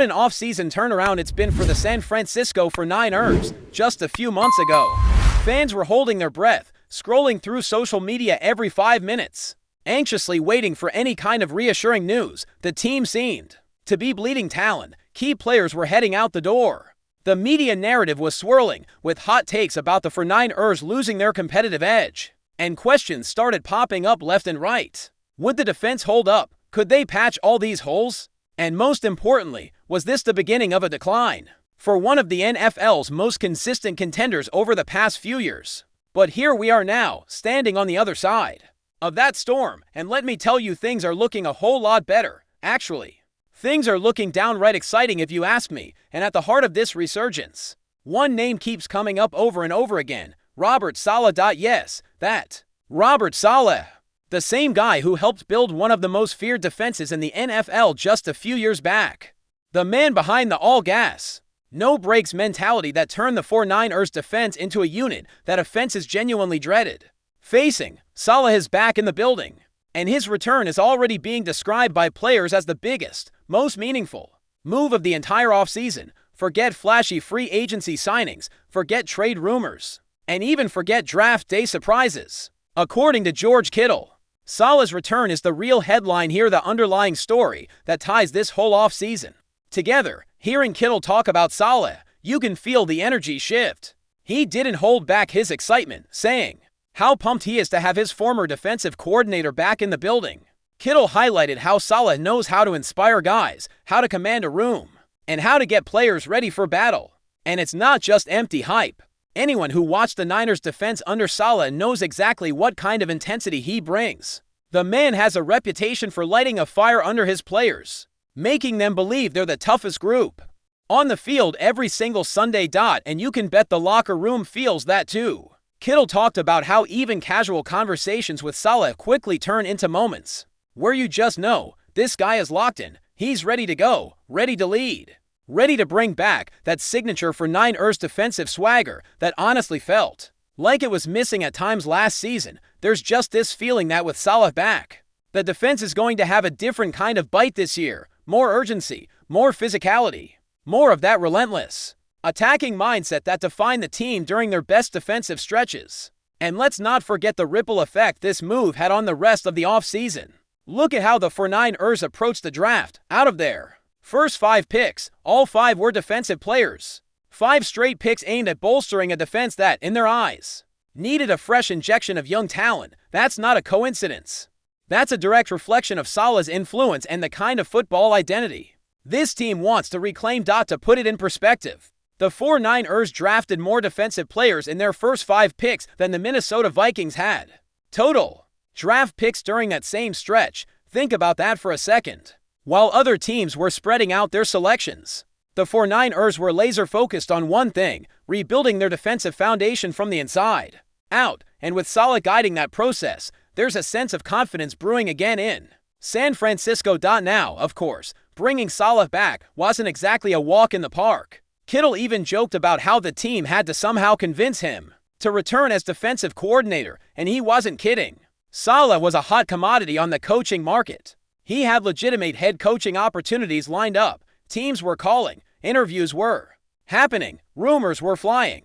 What an off-season turnaround it's been for the San Francisco 49ers just a few months ago. Fans were holding their breath, scrolling through social media every 5 minutes, anxiously waiting for any kind of reassuring news. The team seemed to be bleeding talent. Key players were heading out the door. The media narrative was swirling, with hot takes about the 49ers losing their competitive edge, and questions started popping up left and right. Would the defense hold up? Could they patch all these holes? And most importantly, was this the beginning of a decline for one of the NFL's most consistent contenders over the past few years? But here we are now, standing on the other side of that storm, and let me tell you, things are looking a whole lot better. Actually, things are looking downright exciting if you ask me, and at the heart of this resurgence, one name keeps coming up over and over again: Robert Saleh. Yes, that Robert Saleh. The same guy who helped build one of the most feared defenses in the NFL just a few years back. The man behind the all-gas, no-breaks mentality that turned the 49ers defense into a unit that offenses genuinely dreaded. Facing, Saleh is back in the building, and his return is already being described by players as the biggest, most meaningful move of the entire offseason. Forget flashy free agency signings, forget trade rumors, and even forget draft day surprises. According to George Kittle, Saleh's return is the real headline here, the underlying story that ties this whole offseason together. Hearing Kittle talk about Saleh, you can feel the energy shift. He didn't hold back his excitement, saying how pumped he is to have his former defensive coordinator back in the building. Kittle highlighted how Saleh knows how to inspire guys, how to command a room, and how to get players ready for battle. And it's not just empty hype. Anyone who watched the Niners' defense under Saleh knows exactly what kind of intensity he brings. The man has a reputation for lighting a fire under his players, making them believe they're the toughest group on the field every single Sunday. And you can bet the locker room feels that too. Kittle talked about how even casual conversations with Saleh quickly turn into moments where you just know this guy is locked in, he's ready to go, ready to lead, ready to bring back that signature for Niners defensive swagger that honestly felt like it was missing at times last season. There's just this feeling that with Saleh back, the defense is going to have a different kind of bite this year. More urgency, more physicality, more of that relentless attacking mindset that defined the team during their best defensive stretches. And let's not forget the ripple effect this move had on the rest of the offseason. Look at how the 49ers approached the draft. Out of their first 5 picks, all 5 were defensive players. 5 straight picks aimed at bolstering a defense that, in their eyes, needed a fresh injection of young talent. That's not a coincidence. That's a direct reflection of Saleh's influence and the kind of football identity this team wants to reclaim. To put it in perspective, the 49ers drafted more defensive players in their first 5 picks than the Minnesota Vikings had total draft picks during that same stretch. Think about that for a second. While other teams were spreading out their selections, the 49ers were laser-focused on one thing: rebuilding their defensive foundation from the inside out. And with Saleh guiding that process, there's a sense of confidence brewing again in San Francisco. Now, of course, bringing Saleh back wasn't exactly a walk in the park. Kittle even joked about how the team had to somehow convince him to return as defensive coordinator, and he wasn't kidding. Saleh was a hot commodity on the coaching market. He had legitimate head coaching opportunities lined up. Teams were calling, interviews were happening, rumors were flying.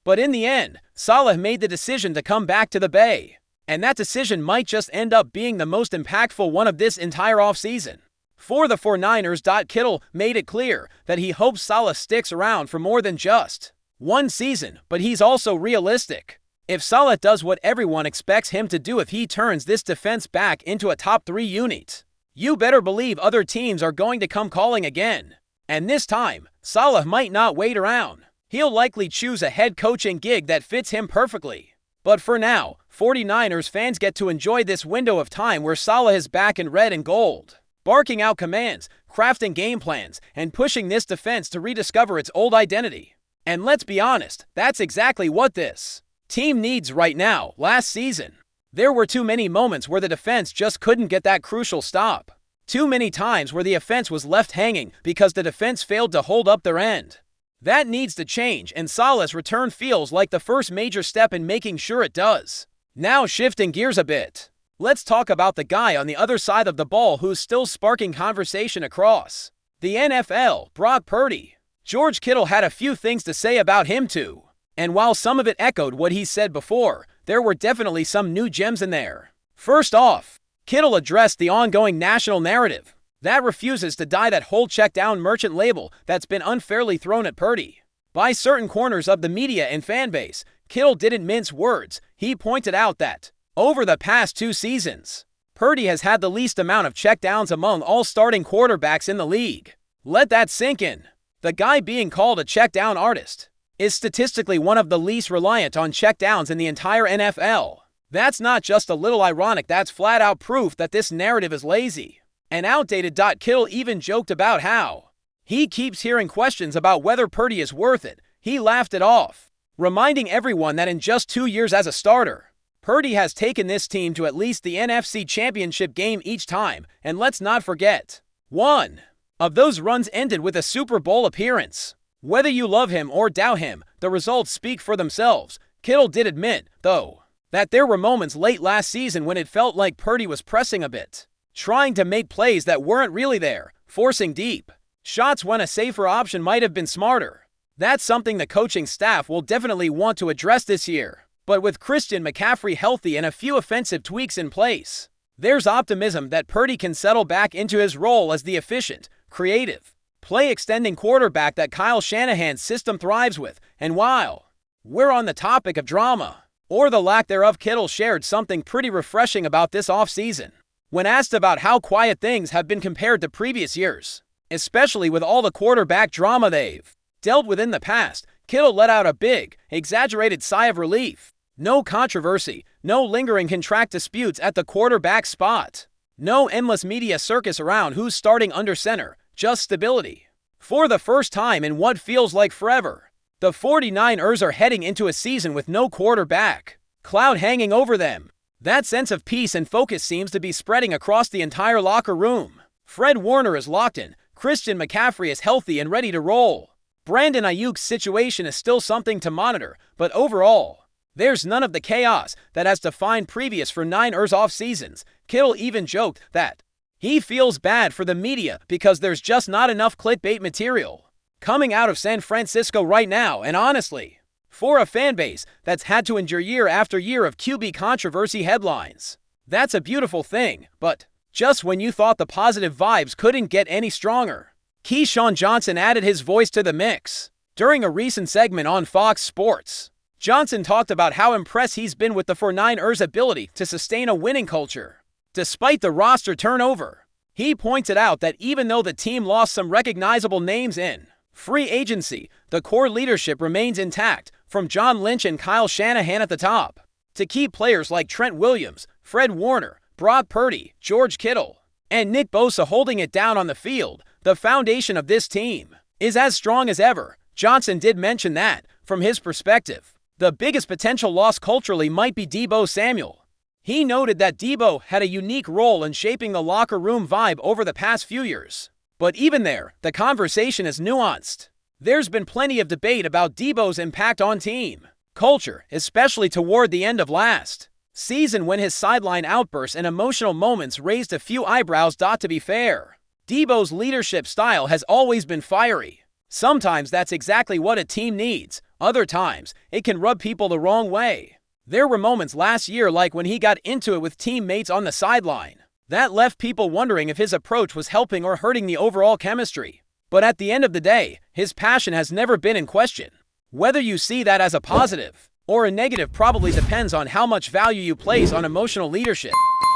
But in the end, Saleh made the decision to come back to the Bay. And that decision might just end up being the most impactful one of this entire offseason for the 49ers. Kittle made it clear that he hopes Saleh sticks around for more than just one season, but he's also realistic. If Saleh does what everyone expects him to do, if he turns this defense back into a top 3 unit, you better believe other teams are going to come calling again. And this time, Saleh might not wait around. He'll likely choose a head coaching gig that fits him perfectly. But for now, 49ers fans get to enjoy this window of time where Saleh is back in red and gold, barking out commands, crafting game plans, and pushing this defense to rediscover its old identity. And let's be honest, that's exactly what this team needs right now. Last season, there were too many moments where the defense just couldn't get that crucial stop. Too many times where the offense was left hanging because the defense failed to hold up their end. That needs to change, and Saleh's return feels like the first major step in making sure it does. Now shifting gears a bit, let's talk about the guy on the other side of the ball who's still sparking conversation across The NFL, Brock Purdy. George Kittle had a few things to say about him too. And while some of it echoed what he said before, there were definitely some new gems in there. First off, Kittle addressed the ongoing national narrative that refuses to die, that whole check-down merchant label that's been unfairly thrown at Purdy by certain corners of the media and fan base. Kittle didn't mince words. He pointed out that over the past 2 seasons, Purdy has had the least amount of checkdowns among all starting quarterbacks in the league. Let that sink in. The guy being called a checkdown artist is statistically one of the least reliant on checkdowns in the entire NFL. That's not just a little ironic, that's flat out proof that this narrative is lazy and outdated. Kittle even joked about how he keeps hearing questions about whether Purdy is worth it. He laughed it off, reminding everyone that in just 2 years as a starter, Purdy has taken this team to at least the NFC Championship game each time, and let's not forget, one of those runs ended with a Super Bowl appearance. Whether you love him or doubt him, the results speak for themselves. Kittle did admit, though, that there were moments late last season when it felt like Purdy was pressing a bit, trying to make plays that weren't really there, forcing deep shots when a safer option might have been smarter. That's something the coaching staff will definitely want to address this year. But with Christian McCaffrey healthy and a few offensive tweaks in place, there's optimism that Purdy can settle back into his role as the efficient, creative, play-extending quarterback that Kyle Shanahan's system thrives with. And while we're on the topic of drama, or the lack thereof, Kittle shared something pretty refreshing about this offseason. When asked about how quiet things have been compared to previous years, especially with all the quarterback drama they've dealt with in the past, Kittle let out a big, exaggerated sigh of relief. No controversy, no lingering contract disputes at the quarterback spot, no endless media circus around who's starting under center, just stability. For the first time in what feels like forever, the 49ers are heading into a season with no quarterback cloud hanging over them. That sense of peace and focus seems to be spreading across the entire locker room. Fred Warner is locked in, Christian McCaffrey is healthy and ready to roll. Brandon Ayuk's situation is still something to monitor, but overall, there's none of the chaos that has defined previous 49ers off seasons. Kittle even joked that he feels bad for the media because there's just not enough clickbait material coming out of San Francisco right now, and honestly, for a fan base that's had to endure year after year of QB controversy headlines, that's a beautiful thing. But just when you thought the positive vibes couldn't get any stronger, Keyshawn Johnson added his voice to the mix. During a recent segment on Fox Sports, Johnson talked about how impressed he's been with the 49ers' ability to sustain a winning culture despite the roster turnover. He pointed out that even though the team lost some recognizable names in free agency, the core leadership remains intact, from John Lynch and Kyle Shanahan at the top to key players like Trent Williams, Fred Warner, Brock Purdy, George Kittle, and Nick Bosa holding it down on the field. The foundation of this team is as strong as ever. Johnson did mention that, from his perspective, the biggest potential loss culturally might be Deebo Samuel. He noted that Deebo had a unique role in shaping the locker room vibe over the past few years. But even there, the conversation is nuanced. There's been plenty of debate about Deebo's impact on team culture, especially toward the end of last season when his sideline outbursts and emotional moments raised a few eyebrows. To be fair, Deebo's leadership style has always been fiery. Sometimes that's exactly what a team needs. Other times, it can rub people the wrong way. There were moments last year, like when he got into it with teammates on the sideline, that left people wondering if his approach was helping or hurting the overall chemistry. But at the end of the day, his passion has never been in question. Whether you see that as a positive or a negative probably depends on how much value you place on emotional leadership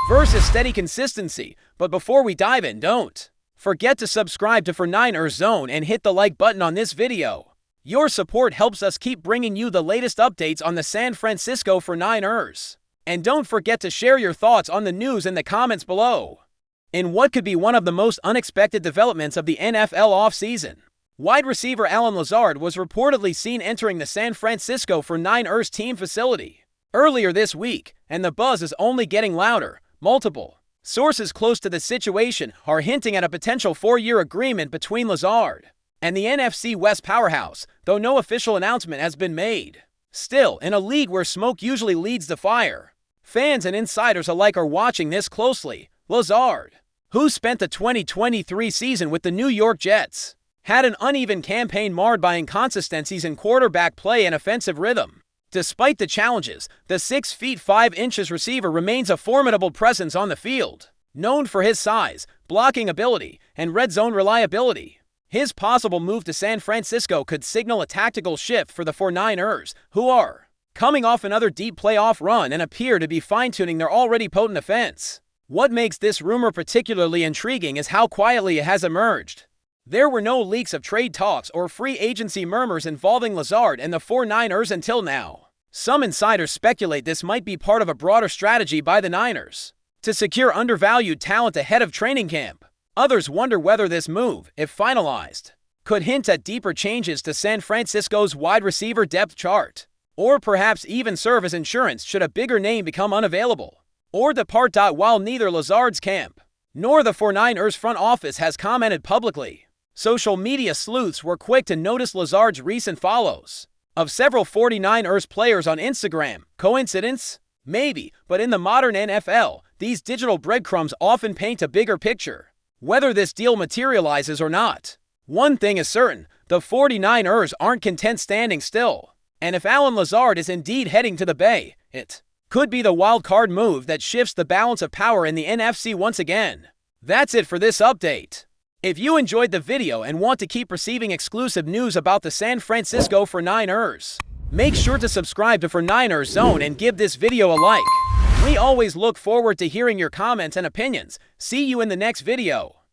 versus steady consistency. But before we dive in, don't forget to subscribe to 49ers Zone and hit the like button on this video. Your support helps us keep bringing you the latest updates on the San Francisco 49ers. And don't forget to share your thoughts on the news in the comments below. In what could be one of the most unexpected developments of the NFL offseason, wide receiver LAZARD was reportedly seen entering the San Francisco 49ers team facility earlier this week, and the buzz is only getting louder. Multiple sources close to the situation are hinting at a potential 4-year agreement between LAZARD and the NFC West powerhouse, though no official announcement has been made. Still, in a league where smoke usually leads to fire, fans and insiders alike are watching this closely. LAZARD, who spent the 2023 season with the New York Jets, had an uneven campaign marred by inconsistencies in quarterback play and offensive rhythm. Despite the challenges, the 6 feet 5 inches receiver remains a formidable presence on the field, known for his size, blocking ability, and red zone reliability. His possible move to San Francisco could signal a tactical shift for the 49ers, who are coming off another deep playoff run and appear to be fine-tuning their already potent offense. What makes this rumor particularly intriguing is how quietly it has emerged. There were no leaks of trade talks or free agency murmurs involving LAZARD and the 49ers until now. Some insiders speculate this might be part of a broader strategy by the Niners to secure undervalued talent ahead of training camp. Others wonder whether this move, if finalized, could hint at deeper changes to San Francisco's wide receiver depth chart, or perhaps even serve as insurance should a bigger name become unavailable or depart. While neither LAZARD's camp nor the 49ers front office has commented publicly, social media sleuths were quick to notice LAZARD's recent follows of several 49ers players on Instagram. Coincidence? Maybe, but in the modern NFL, these digital breadcrumbs often paint a bigger picture. Whether this deal materializes or not, one thing is certain: the 49ers aren't content standing still. And if Allen Lazard is indeed heading to the Bay, it could be the wild card move that shifts the balance of power in the NFC once again. That's it for this update. If you enjoyed the video and want to keep receiving exclusive news about the San Francisco 49ers, make sure to subscribe to 49ers Zone and give this video a like. We always look forward to hearing your comments and opinions. See you in the next video.